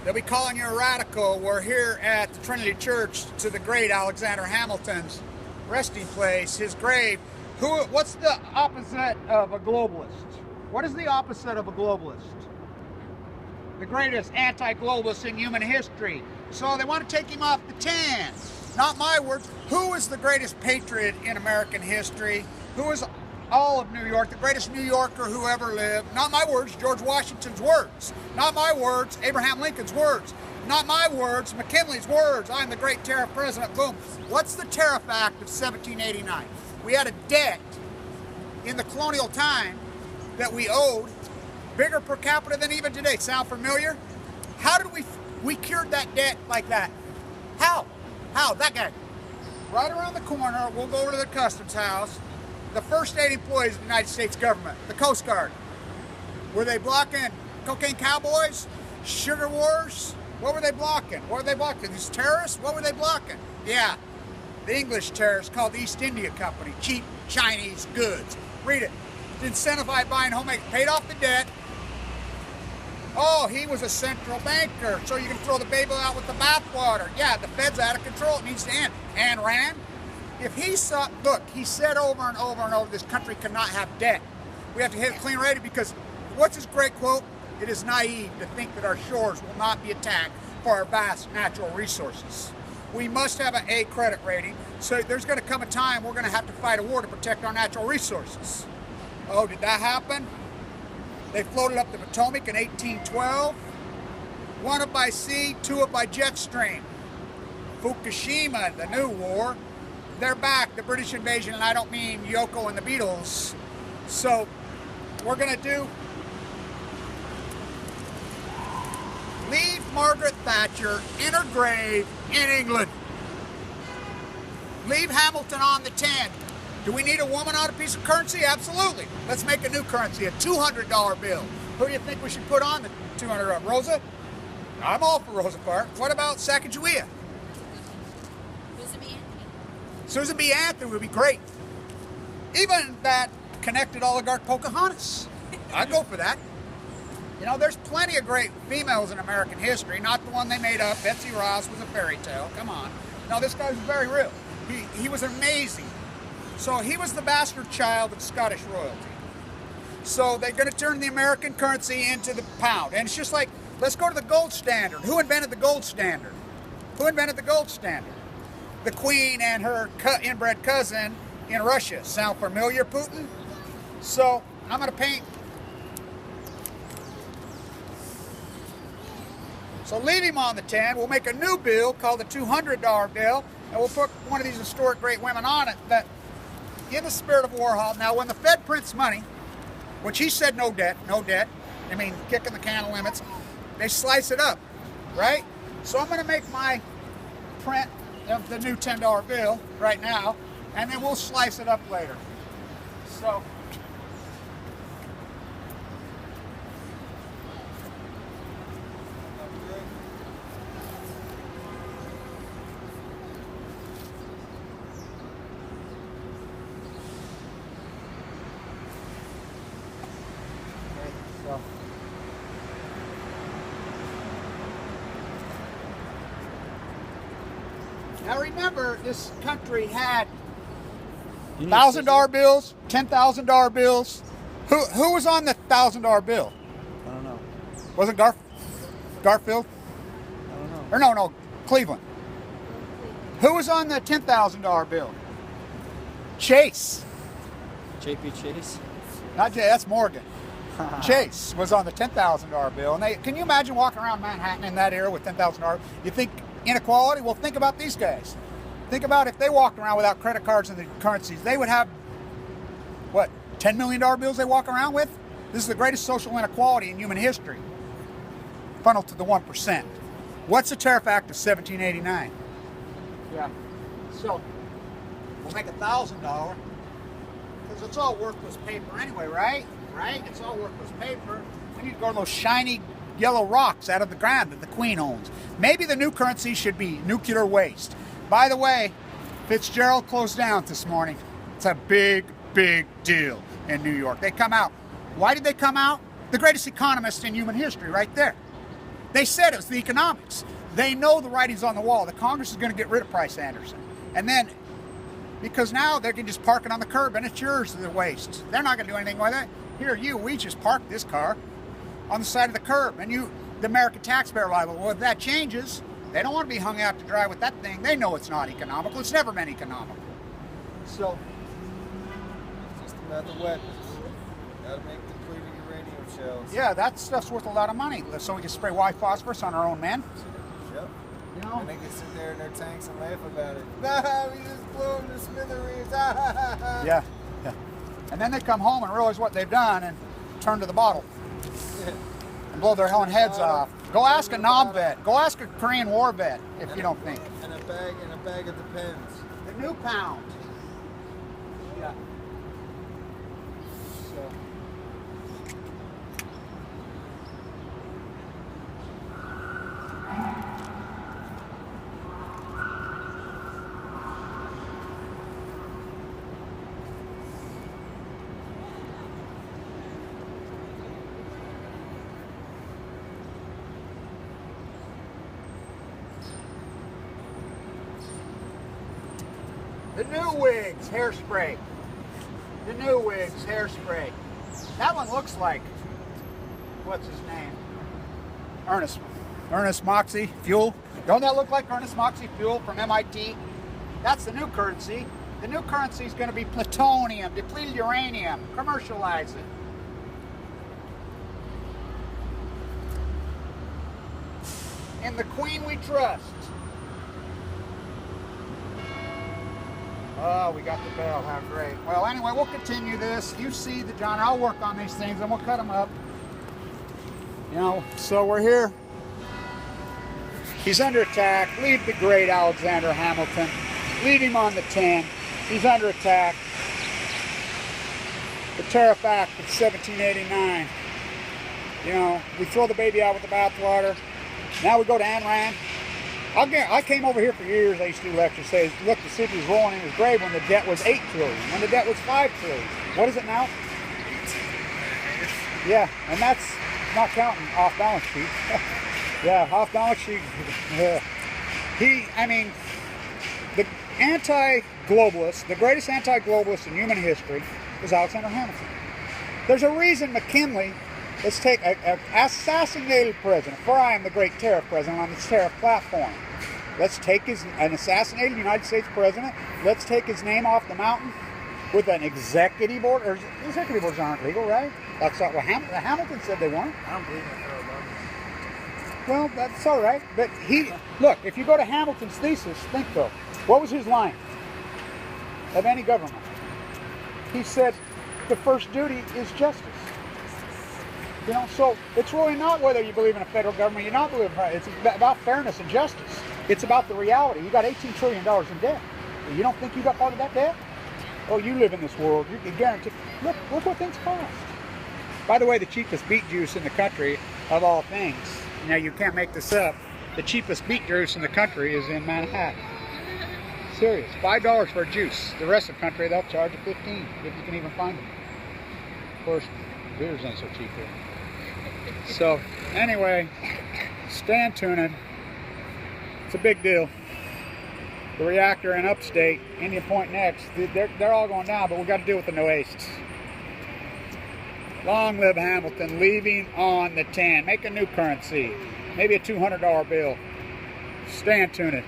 They'll be calling you a radical. We're here at the Trinity Church to the great Alexander Hamilton's resting place, his grave. What's the opposite of a globalist? What is the opposite of a globalist? The greatest anti-globalist in human history. So they want to take him off the 10. Not my words. Who is the greatest patriot in American history? Who is all of New York, the greatest New Yorker who ever lived? Not my words, George Washington's words. Not my words, Abraham Lincoln's words. Not my words, McKinley's words. I'm the great tariff president, boom. What's the Tariff Act of 1789? We had a debt in the colonial time that we owed, bigger per capita than even today. Sound familiar? How did we cured that debt like that? How? That guy. Right around the corner, we'll go over to the customs house. The first 8 employees of the United States government, the Coast Guard. Were they blocking cocaine cowboys? Sugar wars? What were they blocking? These terrorists? What were they blocking? Yeah, the English terrorists called the East India Company. Cheap Chinese goods. Read it. Incentivized buying homemade. Paid off the debt. Oh, he was a central banker, so you can throw the baby out with the bathwater. Yeah, the Fed's out of control. It needs to end. And Rand, if he saw, look, he said over and over and over, this country cannot have debt. We have to hit a clean rating because, what's his great quote? It is naive to think that our shores will not be attacked for our vast natural resources. We must have an A credit rating, so there's going to come a time we're going to have to fight a war to protect our natural resources. Oh, did that happen? They floated up the Potomac in 1812. 1 up by sea, 2 up by jet stream. Fukushima, the new war. They're back, the British invasion, and I don't mean Yoko and the Beatles. So, we're going to do... Leave Margaret Thatcher in her grave in England. Leave Hamilton on the 10. Do we need a woman on a piece of currency? Absolutely. Let's make a new currency, a $200 bill. Who do you think we should put on the $200? Rosa? I'm all for Rosa Parks. What about Sacagawea? Susan B. Anthony would be great. Even that connected oligarch Pocahontas. I'd go for that. You know, there's plenty of great females in American history, not the one they made up. Betsy Ross was a fairy tale. Come on. No, this guy was very real. He was amazing. So he was the bastard child of Scottish royalty. So they're going to turn the American currency into the pound. And it's just like, let's go to the gold standard. Who invented the gold standard? Who invented the gold standard? The Queen and her inbred cousin in Russia. Sound familiar, Putin? So I'm going to paint. So leave him on the 10. We'll make a new bill called the $200 bill, and we'll put one of these historic great women on it that, in the spirit of Warhol. Now, when the Fed prints money, which he said no debt, I mean, kicking the can of limits, they slice it up, right? So I'm going to make my print of the new $10 bill right now, and then we'll slice it up later. So, now remember, this country had $1,000 bills, $10,000 bills. Who was on the $1,000 bill? I don't know. Was it Garfield? I don't know. Or no, Cleveland. Who was on the $10,000 bill? Chase. J.P. Chase? Not Jay, that's Morgan. Chase was on the $10,000 bill. And can you imagine walking around Manhattan in that era with $10,000? You think inequality? Well, think about these guys. Think about if they walked around without credit cards and the currencies, they would have, what, $10 million bills they walk around with? This is the greatest social inequality in human history. Funneled to the 1%. What's the Tariff Act of 1789? Yeah. So, we'll make $1,000 because it's all worthless paper anyway, right? Right? It's all worthless paper. We need to go to those shiny yellow rocks out of the ground that the Queen owns. Maybe the new currency should be nuclear waste. By the way, Fitzgerald closed down this morning. It's a big, big deal in New York. They come out. Why did they come out? The greatest economist in human history right there. They said it was the economics. They know the writing's on the wall. The Congress is going to get rid of Price Anderson. And then, because now they can just park it on the curb and it's yours, the waste. They're not going to do anything with it. Here, we just parked this car on the side of the curb, and the American taxpayer liable. Well, if that changes, they don't want to be hung out to dry with that thing. They know it's not economical. It's never been economical. So, it's just another weapon. Gotta make depleted uranium shells. Yeah, that stuff's worth a lot of money. So we can spray white phosphorus on our own men. Yep. You know? And they can sit there in their tanks and laugh about it. Nah, we just blew them to smithereens. Yeah, yeah. And then they come home and realize what they've done and turn to the bottle. Yeah. And blow their own heads off. Go ask a Nam vet. Go ask a Korean War vet if you don't think. And a bag of Depends. The new pound. Yeah. So. The new wigs hairspray. The new wigs hairspray. That one looks like, what's his name? Ernest Moxie Fuel. Don't that look like Ernest Moxie Fuel from MIT? That's the new currency. The new currency is going to be plutonium, depleted uranium. Commercialize it. In the Queen we trust. Oh, we got the bell. How great. Well, anyway, we'll continue this. You see the John. I'll work on these things and we'll cut them up. You know, so we're here. He's under attack. Leave the great Alexander Hamilton. Leave him on the 10. He's under attack. The Tariff Act of 1789. You know, we throw the baby out with the bathwater. Now we go to Ayn Rand. I came over here for years. I used to do lectures. Say, look, the city was rolling in his grave when the debt was 8 trillion. When the debt was 5 trillion. What is it now? Yeah, and that's not counting off balance sheet. Yeah, off balance sheet. I mean, the anti-globalist, the greatest anti-globalist in human history is Alexander Hamilton. There's a reason McKinley, let's take an assassinated president, for I am the great tariff president on this tariff platform. Let's take an assassinated United States president, let's take his name off the mountain with an executive order. Executive orders aren't legal, right? That's not what Hamilton said they weren't. I don't believe in federal government. Well, that's all right. But look, if you go to Hamilton's thesis, think though, what was his line of any government? He said, the first duty is justice. You know, so it's really not whether you believe in a federal government, you're not believing in it. It's about fairness and justice. It's about the reality. You got $18 trillion in debt. You don't think you got part of that debt? Oh, you live in this world. You can guarantee. Look what things cost. By the way, the cheapest beet juice in the country, of all things, now you can't make this up, the cheapest beet juice in the country is in Manhattan. Serious. $5 for a juice. The rest of the country, they'll charge you $15 if you can even find them. Of course, beers ain't so cheap here. So, anyway, stand tuning. It's a big deal. The reactor in upstate, Indian Point next, they're all going down, but we've got to deal with the no-wastes. Long live Hamilton, leaving on the 10. Make a new currency. Maybe a $200 bill. Stand tuning.